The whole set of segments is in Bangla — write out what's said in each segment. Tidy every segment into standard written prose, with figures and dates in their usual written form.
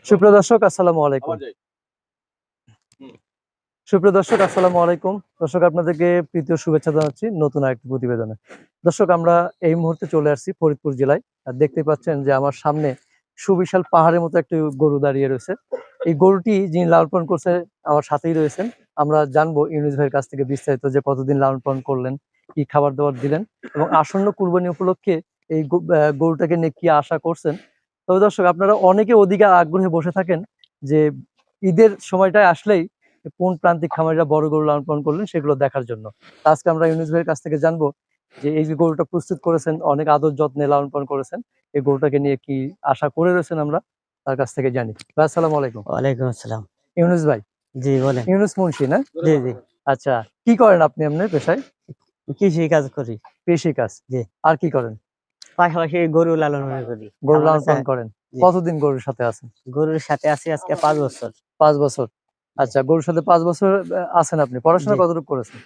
সুপ্রিয় দর্শক আসসালামু আলাইকুম। দর্শক আপনাদেরকে প্রীতীয় শুভেচ্ছা জানাচ্ছি নতুন আরেকটি প্রতিবেদনে। দর্শক আমরা এই মুহূর্তে চলে আসছি ফরিদপুর জেলায়। আর দেখতে পাচ্ছেন যে আমার সামনে সুবিশাল পাহাড়ের মতো একটি গরু দাঁড়িয়ে রয়েছে। এই গরুটি যিনি লালন পালন করছে আমার সাথেই রয়েছেন। আমরা জানবো ইউনুস ভাইয়ের কাছ থেকে বিস্তারিত যে কতদিন লালন পালন করলেন, কি খাবার দাবার দিলেন এবং আসন্ন কুরবানি উপলক্ষে এই গরুটাকে নিয়ে কি আশা করছেন। তবে দর্শক আপনারা অনেকে অধিকার আগ্রহে বসে থাকেন যে ঈদের সময়টা আসলেই কোন প্রান্তিক খামারিরা বড় গরু লালন পালন করলেন সেগুলো দেখার জন্য। আজকে আমরা ইউনুস ভাইয়ের কাছ থেকে জানবো যে এই যে গরুটা প্রস্তুত করেছেন, অনেক আদর যত্নে লালন পালন করেছেন, এই গরুটাকে নিয়ে কি আশা করে রয়েছেন আমরা তার কাছ থেকে জানি। ভাই আসসালামু আলাইকুম। ওয়ালাইকুম আসসালাম। ইউনুস ভাই। জি বলেন। ইউনুস মুন্সি না? জি জি। আচ্ছা, কি করেন আপনি আপনার পেশায়? কৃষি কাজ করি। কৃষি কাজ। জি। আর কি করেন? পাশাপাশি গরু লালন করি। গরু লালন পালন করেন। কতদিন গরুর সাথে আছেন? গরুর সাথে আছি আজকে 5 বছর। 5 বছর। আচ্ছা, গরুর সাথে 5 বছর আছেন আপনি। পড়াশোনা কতটুকু করেছেন?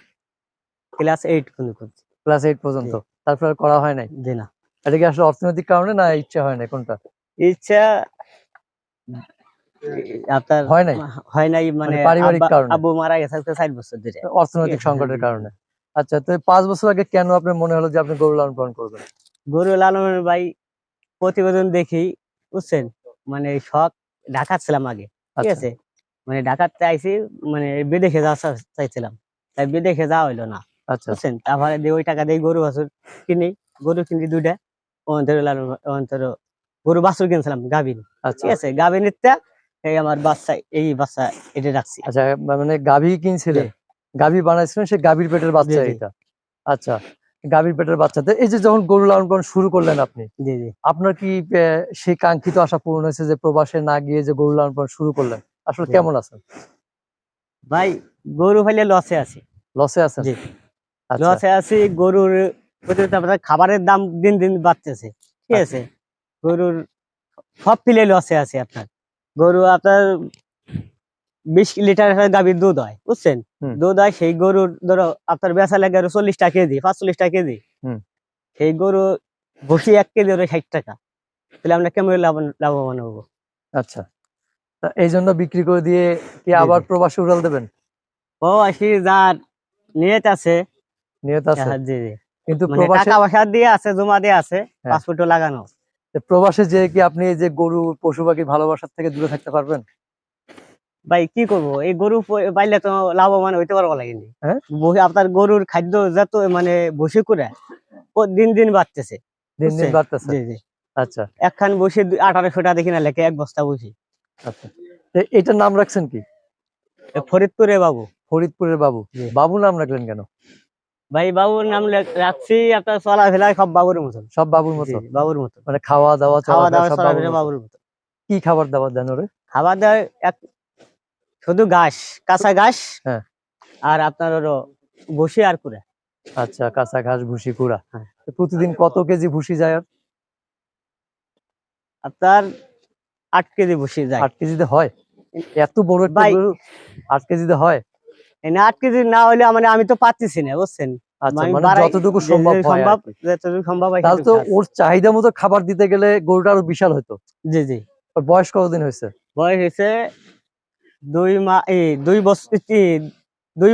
ক্লাস 8 পর্যন্ত করছি। ক্লাস 8 পর্যন্ত। তারপর আর করা হয় নাই? জি না। এটা কি আসলে অর্থনৈতিক কারণে না ইচ্ছা হয় নাই কোনটা? ইচ্ছা আপনার হয় নাই মানে পারিবারিক কারণে। আব্বু মারা গেছে আজকে 4 বছর ধরে। অর্থনৈতিক সংকটের কারণে। আচ্ছা, তো 5 বছর আগে কেন আপনার মনে হলো যে আপনি গরু লালন পালন করবেন? গরু লালনের ভাই প্রতিবেদন দেখি বুঝছেন, মানে শখ ঢাকা ছিলাম আগে, ঠিক আছে, মানে ঢাকাতে আইছি, মানে বিদেশে যাওয়া চাইছিলাম, তাই বিদেশে যাওয়া হইলো না, বুঝছেন। তারপরে দিয়ে ওই টাকা দিয়ে গরু বাছুর কিনি, গরু কিনি 2টা, গরু বাছুর কিনছিলাম গাভিন, ঠিক আছে, গাভিনের এই আমার বাচ্চা, এই বাচ্চা এটা রাখছি। আচ্ছা, মানে গাভী কিনছিলেন, গাভী বানাইছিলেন, সে গাভীর পেটের বাচ্চা এটা। আচ্ছা, গাভীর পেটের বাচ্চাতে এই যে যখন গরু লালন পালন শুরু করলেন আপনি, জি জি, আপনার কি সেই কাঙ্ক্ষিত আশা পূরণ হয়েছে যে প্রবাসে না গিয়ে যে গরু লালন পালন শুরু করলেন? আসলে কেমন আছেন ভাই? গরু হইলে লসে আছি। লসে আছেন? জি, লসে আছি। গরুর খাবারের দাম দিন দিন বাড়তেছে, ঠিক আছে, গরুর সব পিলে লসে আছে। আপনার গরু আপনার 20 লিটার গাভীর দুধ হয়, বুঝছেন, দুধ হয়, সেই গরুর ধরো আপনার বেচা লাগে 40 টাকা কেজি, 45 টাকা কেজি। সেই গরু বসি 1 কেজি ওরে 60 টাকা, তাহলে আমরা কেমন লাভবান হবো? আচ্ছা, এই জন্য বিক্রি করে দিয়ে কি আবার প্রবাসে উড়াল দেবেন? ও আসি যার নিয়ত আছে, নিয়ত আছে, জি জি, কিন্তু মানে টাকা পয়সা দিয়ে আছে, জমা দিয়ে আছে, পাসপোর্টও লাগানো। প্রবাসে যে কি আপনি এই যে গরু পশু পাখি ভালোবাসার থেকে দূরে থাকতে পারবেন? ভাই কি করবো, এই গরু পাইলে তো লাভবান হইতে পারবো লাগেনি। আপনার গরুর খাদ্য যত মানে বসে করে দিন দিন বাড়তেছে, দিন দিন বাড়তেছে। জি জি। আচ্ছা, একখান বসে 1800 টাকা দেখি না লেখে, এক বস্তা বসি। আচ্ছা, এটার নাম রাখছেন কি? ফরিদপুরে বাবু। ফরিদপুরের বাবু। বাবু নাম রাখলেন কেন? ভাই বাবুর নাম রাখছি আপনার চলাফেরা সব বাবুর মতন। সব বাবুর মতো? বাবুর মতো, মানে খাওয়া দাওয়া সব বাবুর মতো। কি খাবার দাবার দেন ওরে? খাবার দাবার শুধু ঘাস, কাঁচা ঘাস, আর আপনার ওর ভুসি আর কুড়া। আচ্ছা, কাঁচা ঘাস, ভুসি, কুড়া। প্রতিদিন কত কেজি ভুসি যায়? আপনার 8 কেজি ভুসি যায়। 8 কেজিতে হয়? এত বড় একটা গরু 8 কেজিতে হয়? 8 কেজি না হইলে মানে আমি তো পাচ্ছি না, বুঝছেন। আচ্ছা, মানে যতটুকু সম্ভব হয়, যতটুকু সম্ভব হয়। তাহলে তো ওর চাহিদা মতো খাবার দিতে গেলে গরুটা আরো বিশাল হতো। জি জি। ওর বয়স কতদিন হয়েছে? বয়স হয়েছে 2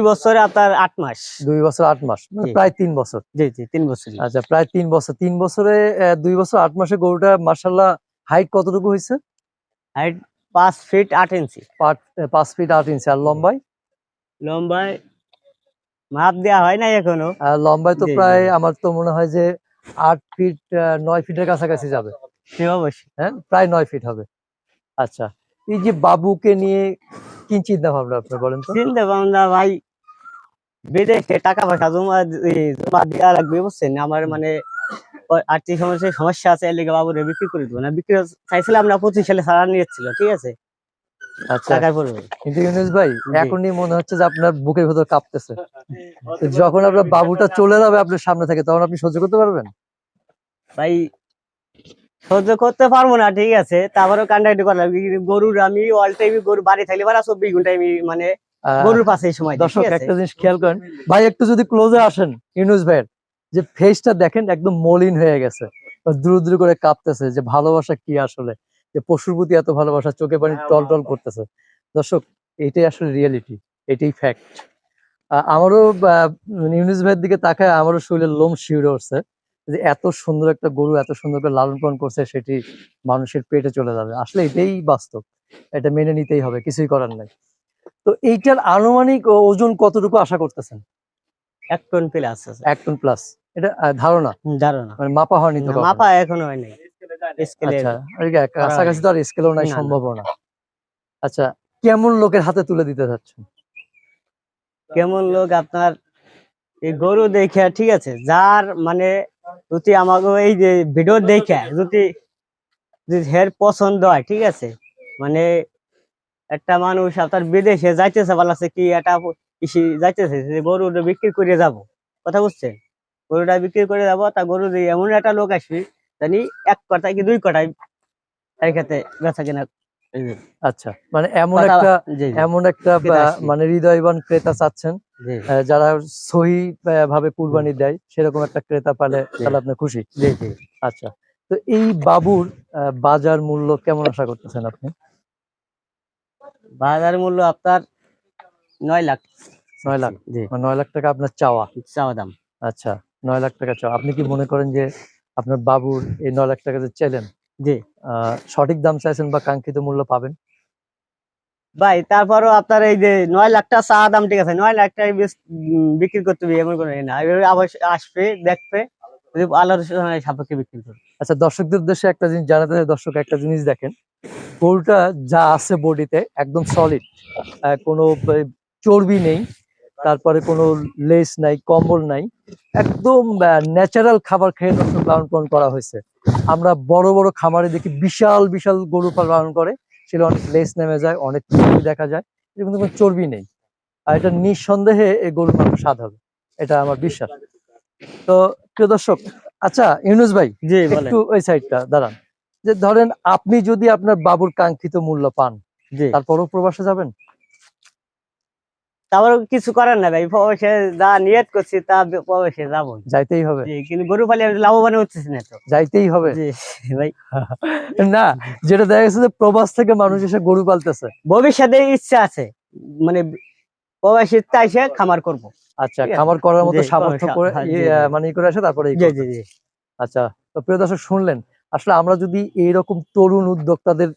বছরে আপনার 8 মাস। 2 বছর 8 মাস, প্রায় 3 বছর। জি জি, 3 বছর। আচ্ছা, প্রায় 3 বছর। 3 বছরে 2 বছর 8 মাসে গরুটা মাশাআল্লাহ হাইট কতটুকু হয়েছে? হাইট 5 ফিট 8 ইঞ্চি। 5 ফিট 8 ইঞ্চি। আর লম্বায়? লম্বায় মাপ দেওয়া হয় না এখনো। লম্বায় তো প্রায় আমার তো মনে হয় যে 8 ফিট 9 ফিটের কাছাকাছি যাবে। অবশ্যই, হ্যাঁ, প্রায় 9 ফিট হবে। আচ্ছা, এই যে বাবুকে নিয়ে কি চিন্তা ভাবনা আপনার বলেন তো? চিন্তা ভাবনা ভাই, বিদেশে টাকা পয়সা জমা দেওয়া লাগবে, বুঝছেন। আমার মানে আর্থিক সমস্যা আছে, এর লেগে বাবুরে বিক্রি করে দেবো না। বিক্রি চাইছিলাম না, 25 সালে সারা নিয়েছিল, ঠিক আছে। আচ্ছা, কিন্তু ইউনুস ভাই এখনই মনে হচ্ছে যে আপনার বুকের ভেতর কাঁপতেছে। যখন আপনার বাবুটা চলে যাবে আপনার সামনে থেকে, তখন আপনি সহ্য করতে পারবেন? ভাই সহ্য করতে পারবো না, ঠিক আছে, তারপরেও কান্ডাকাটি করলাম। গরুর আমি অল টাইম গরু বাড়ি থাকলে 24 ঘন্টা আমি মানে গরুর পাশে সময়। দর্শক একটা জিনিস খেয়াল করেন ভাই, একটু যদি ক্লোজে আসেন, ইউনুস ভাইয়ের যে ফেসটা দেখেন একদম মলিন হয়ে গেছে, দ্রু দ্রু করে কাঁপতেছে, যে ভালোবাসা কি আসলে। যে পশুর প্রতি এত ভালোবাসা, চোখে পানি টল টল করতেছে। দর্শক, এটাই আসলে রিয়েলিটি, এটাই ফ্যাক্ট। আমারও ইউনুস ভাইয়ের দিকে তাকায় আমারও শরীরের লোম শিউরে উঠছে যে এত সুন্দর একটা গরু এত সুন্দর করে লালন পালন করছে, সেটি মানুষের পেটে চলে যাবে। আসলে এটাই বাস্তব, এটা মেনে নিতেই হবে, কিছুই করার নাই। তো এইটার আনুমানিক ওজন কতটুকু আশা করতেছেন? 1 টন প্লাস আছে। 1 টন প্লাস, এটা ধারণা, ধারণা মানে মাপা হয়নি তো না, কখনো? মাপা এখনো হয় নাই, স্কেলে আচ্ছা, আর কি করা কাছাকাছি হয়নি। তো আর স্কেলও নাই, না, না। সম্ভবও না। আচ্ছা, কেমন লোকের হাতে তুলে দিতে চাচ্ছেন? কেমন লোক আপনার এই গরু দেখে, ঠিক আছে, যার মানে যদি আমাকে এই যে ভিডিও দেখে যদি যদি হের পছন্দ হয়, ঠিক আছে, মানে একটা মানুষ আপনার বিদেশে যাইতেছে, বলাছে কি এটা কৃষি যাইতেছে যে গরুটা বিক্রি করে যাব, কথা বুঝছেন, গরুটা বিক্রি করে যাব, তা গরু দিয়ে এমন একটা লোক আসবে জানি 1 কটা কি 2 কটায় তার ক্ষেত্রে বেচা কিনা এই যে আচ্ছা, মানে এমন কথা। একটা জি জি এমন একটা ক্রেতা আসবে। মানে হৃদয়বান ক্রেতা চাচ্ছেন, জি যারা সহি ভাবে হুম, কুরবানি দেয়, সেরকম একটা ক্রেতা পালে জি তাহলে আপনি খুশি। জি জি। আচ্ছা, তো এই বাবুর বাজার মূল্য কেমন আশা করতেছেন আপনি? বাজার মূল্য আপনার 9 লাখ 9 লাখ, জি, মানে 9 লাখ টাকা আপনার চাওয়া। চাওয়া দাম। আচ্ছা, 9 লাখ টাকা চাওয়া। আপনি কি মনে করেন যে আপনার বাবুর এই 9 লাখ টাকা যে চাইলেন, জি সঠিক দাম চাইছেন বা কাঙ্ক্ষিত মূল্য পাবেন? ভাই, তারপরও আপনার এই যে 9 লাখ টাকা চাওয়া দাম, ঠিক আছে, 9 লাখ টাকা বিক্রি করতে হবে এমন কোনো না, এভাবে অবশ্যই আসবে দেখবে, যদি আলোচনার সাপেক্ষে বিক্রি করবে। আচ্ছা, দর্শকদের উদ্দেশ্যে একটা জিনিস জানাতে চাই। দর্শক, একটা জিনিস দেখেন, গরুটা যা আছে বডিতে একদম সলিড, কোনো চর্বি নেই, তারপরে কোনো লেস নাই, কম্বল নাই, একদম ন্যাচারাল খাবার খেয়ে দর্শক লালন পালন করা হয়েছে। আমরা বড় বড় খামারে দেখি বিশাল বিশাল গরু পালন করে, সেটা অনেক লেস নেমে যায়, অনেক চর্বি দেখা যায়, এটা কিন্তু কোনো চর্বি নেই। আর এটা নিঃসন্দেহে এই গরুর মাংস স্বাদ হবে, এটা আমার বিশ্বাস। তো প্রিয় দর্শক, আচ্ছা ইউনুস ভাই, জি বলেন। একটু ওই সাইডটা দাঁড়ান। যে ধরেন আপনি যদি আপনার বাবুর কাঙ্ক্ষিত মূল্য পান, জি, তারপরও প্রবাসে যাবেন? তারপর কিছু করার না ভাই, প্রবাসে যা নিয়ত করছি তা প্রবাসে যাবো। যাইতেই হবে, জি, কিন্তু গরু পালে আমি লাভবান হচ্ছি না তো। যাইতেই হবে। জি ভাই, না, যেটা দেখা গেছে যে প্রবাস থেকে মানুষ এসে গরু পালতেছে। ভবিষ্যতে ইচ্ছা আছে, মানে প্রবাসী এসে খামার করব। আচ্ছা, ঠিক আছে, খামার করার মতো জি সামর্থ্য করে হ্যাঁ, জি জি মানে করে আসে তারপরে এই জি জি করবেন। জি আচ্ছা, তো প্রিয় দর্শক শুনলেন, আসলে আমরা যদি এইরকম তরুণ উদ্যোক্তাদের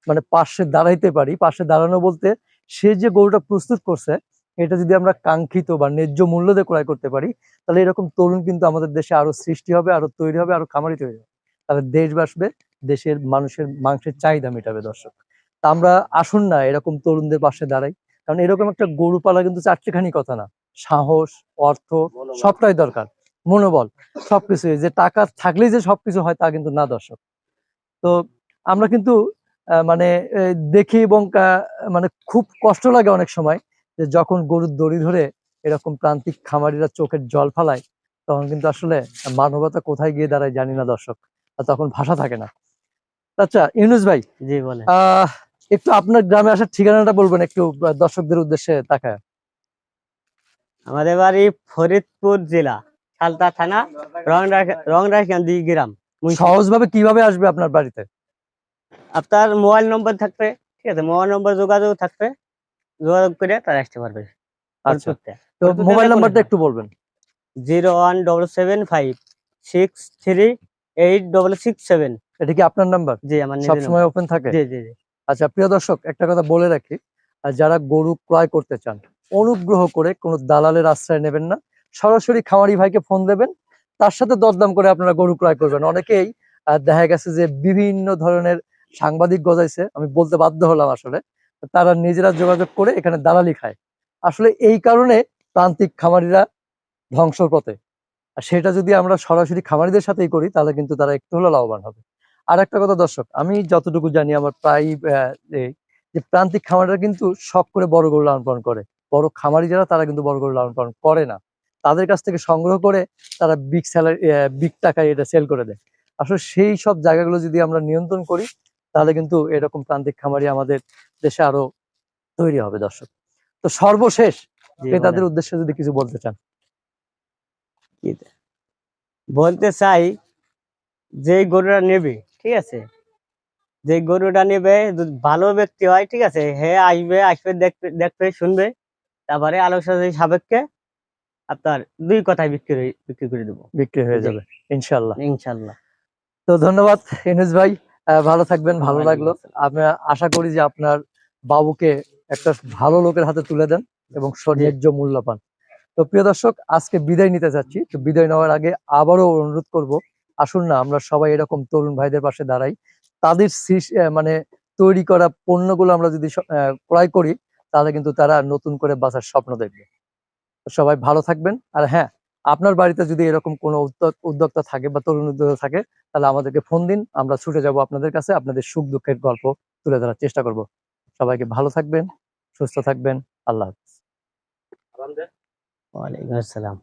মানে পাশে দাঁড়াইতে পারি, পাশে দাঁড়ানো বলতে সে যে গরুটা প্রস্তুত করছে এটা যদি আমরা কাঙ্ক্ষিত বা ন্যায্য মূল্য দিয়ে ক্রয় করতে পারি, তাহলে এরকম তরুণ কিন্তু আমাদের দেশে আরো সৃষ্টি হবে, আরো তৈরি হবে, আরো খামারি তৈরি হবে। তাহলে দেশ বাসবে, দেশের মানুষের মাংসের চাহিদা মেটাবে দর্শক। তা আমরা আসুন না এরকম তরুণদের পাশে দাঁড়াই, কারণ এরকম একটা গরু পালা কিন্তু চারটিখানি কথা না, সাহস, অর্থ, সবটাই দরকার, মনোবল, সবকিছু। যে টাকা থাকলেই যে সবকিছু হয় তা কিন্তু না দর্শক। তো আমরা কিন্তু মানে দেখি এবং মানে খুব কষ্ট লাগে অনেক সময় যে যখন গরুর দড়ি ধরে এরকম প্রান্তিক খামারিরা চোখের জল ফালায়, তখন কিন্তু আসলে মানবতা কোথায় গিয়ে দাঁড়ায় জানি না দর্শক, আর তখন ভাষা থাকে না। আচ্ছা ইউনুস ভাই, জি বলেন। আহ একটু আপনার গ্রামে আসার ঠিকানাটা বলবেন একটু, দর্শকদের উদ্দেশ্যে তাকায়। আমাদের বাড়ি ফরিদপুর জেলা, সালতা থানা, রংরাখান্দি গ্রাম, মুন্সি। সহজভাবে কিভাবে আসবে আপনার বাড়িতে? আপনার মোবাইল নম্বর থাকবে, ঠিক আছে, মোবাইল নম্বর যোগাযোগ থাকবে, যোগাযোগ করে তারা আসতে পারবে আচ্ছা, ফরিদপুরতে। তো ফরিদপুরতে মোবাইল যে কোনো নাম্বারটা সময় একটু বলবেন। 01775638667। এটা কি আপনার নাম্বার? জি, আমার নিজের সবসময় নম্বর। ওপেন থাকে? জি জি জি আচ্ছা, প্রিয় দর্শক, একটা কথা বলে রাখি, যারা গরু ক্রয় করতে চান, অনুগ্রহ করে কোনো দালালের আশ্রয় নেবেন না, সরাসরি খামারি ভাইকে ফোন দেবেন, তার সাথে দরদাম করে আপনারা গরু ক্রয় করবেন। অনেকেই দেখা গেছে যে বিভিন্ন ধরনের সাংবাদিক গজাইছে, আমি বলতে বাধ্য হলাম আসলে, তারা নিজেরা যোগাযোগ করে এখানে দালালি খায়। আসলে এই কারণে প্রান্তিক খামারিরা ধ্বংসর পথে। আর সেটা যদি আমরা সরাসরি খামারিদের সাথেই করি, তাহলে কিন্তু তারা একটু হলেও লাভবান হবে। আর একটা কথা দর্শক, আমি যতটুকু জানি আমার প্রায় যে প্রান্তিক খামারিরা কিন্তু শখ করে বড় গরু লালন পালন করে, বড় খামারি যারা তারা কিন্তু বড় গরু লালন পালন করে না, তাদের কাছ থেকে সংগ্রহ করে তারা বিগ স্যালারি, বিগ টাকায় এটা সেল করে দেয়। আসলে সেই সব জায়গাগুলো যদি আমরা নিয়ন্ত্রণ করি, তাহলে কিন্তু এরকম প্রান্তিক খামারি আমাদের দেশে আরো তৈরি হবে দর্শক। তো সর্বশেষ জি বলেন। ক্রেতাদের উদ্দেশ্যে যদি কিছু বলতে চান। কি বলতে চাই, যে গরুরা নেবে, ঠিক আছে, যে গরুটা নেবে যদি ভালো ব্যক্তি হয়, ঠিক আছে, হে আসবে দেখবে দেখবে শুনবে, তারপরে আলোচনা সাপেক্ষে আপনার 2 কথায় বিক্রি করে দেবো বিক্রি হয়ে জি। যাবে ইনশাল্লাহ। ইনশাল্লাহ। তো ধন্যবাদ ইনুস ভাই, ভালো থাকবেন, ভালো ওয়ালাইকুম লাগলো। আসসালাম। আমি আশা করি যে আপনার বাবুকে একটা ভালো লোকের হাতে তুলে দেন এবং জি। ন্যায্য মূল্য পান। তো প্রিয় দর্শক, আজকে বিদায় নিতে যাচ্ছি। তো বিদায় নেওয়ার আগে আবারও অনুরোধ করব, আসুন না আমরা সবাই এরকম তরুণ ভাইদের পাশে দাঁড়াই। তাদের মানে তৈরি করা পণ্যগুলো আমরা যদি ক্রয় করি, তাহলে কিন্তু তারা নতুন করে বাঁচার স্বপ্ন দেখবে। তো সবাই ভালো থাকবেন। আর হ্যাঁ, আপনার বাড়িতে যদি এরকম কোনো উদ্যোক্তা থাকে বা তরুণ উদ্যোক্তা থাকে, তাহলে আমাদেরকে ফোন দিন, আমরা ছুটে যাব আপনাদের কাছে, আপনাদের সুখ দুঃখের গল্প তুলে ধরার চেষ্টা করব। সবাইকে ভালো থাকবেন, সুস্থ থাকবেন। আল্লাহ হাফেজ। ওয়ালাইকুম আসসালাম।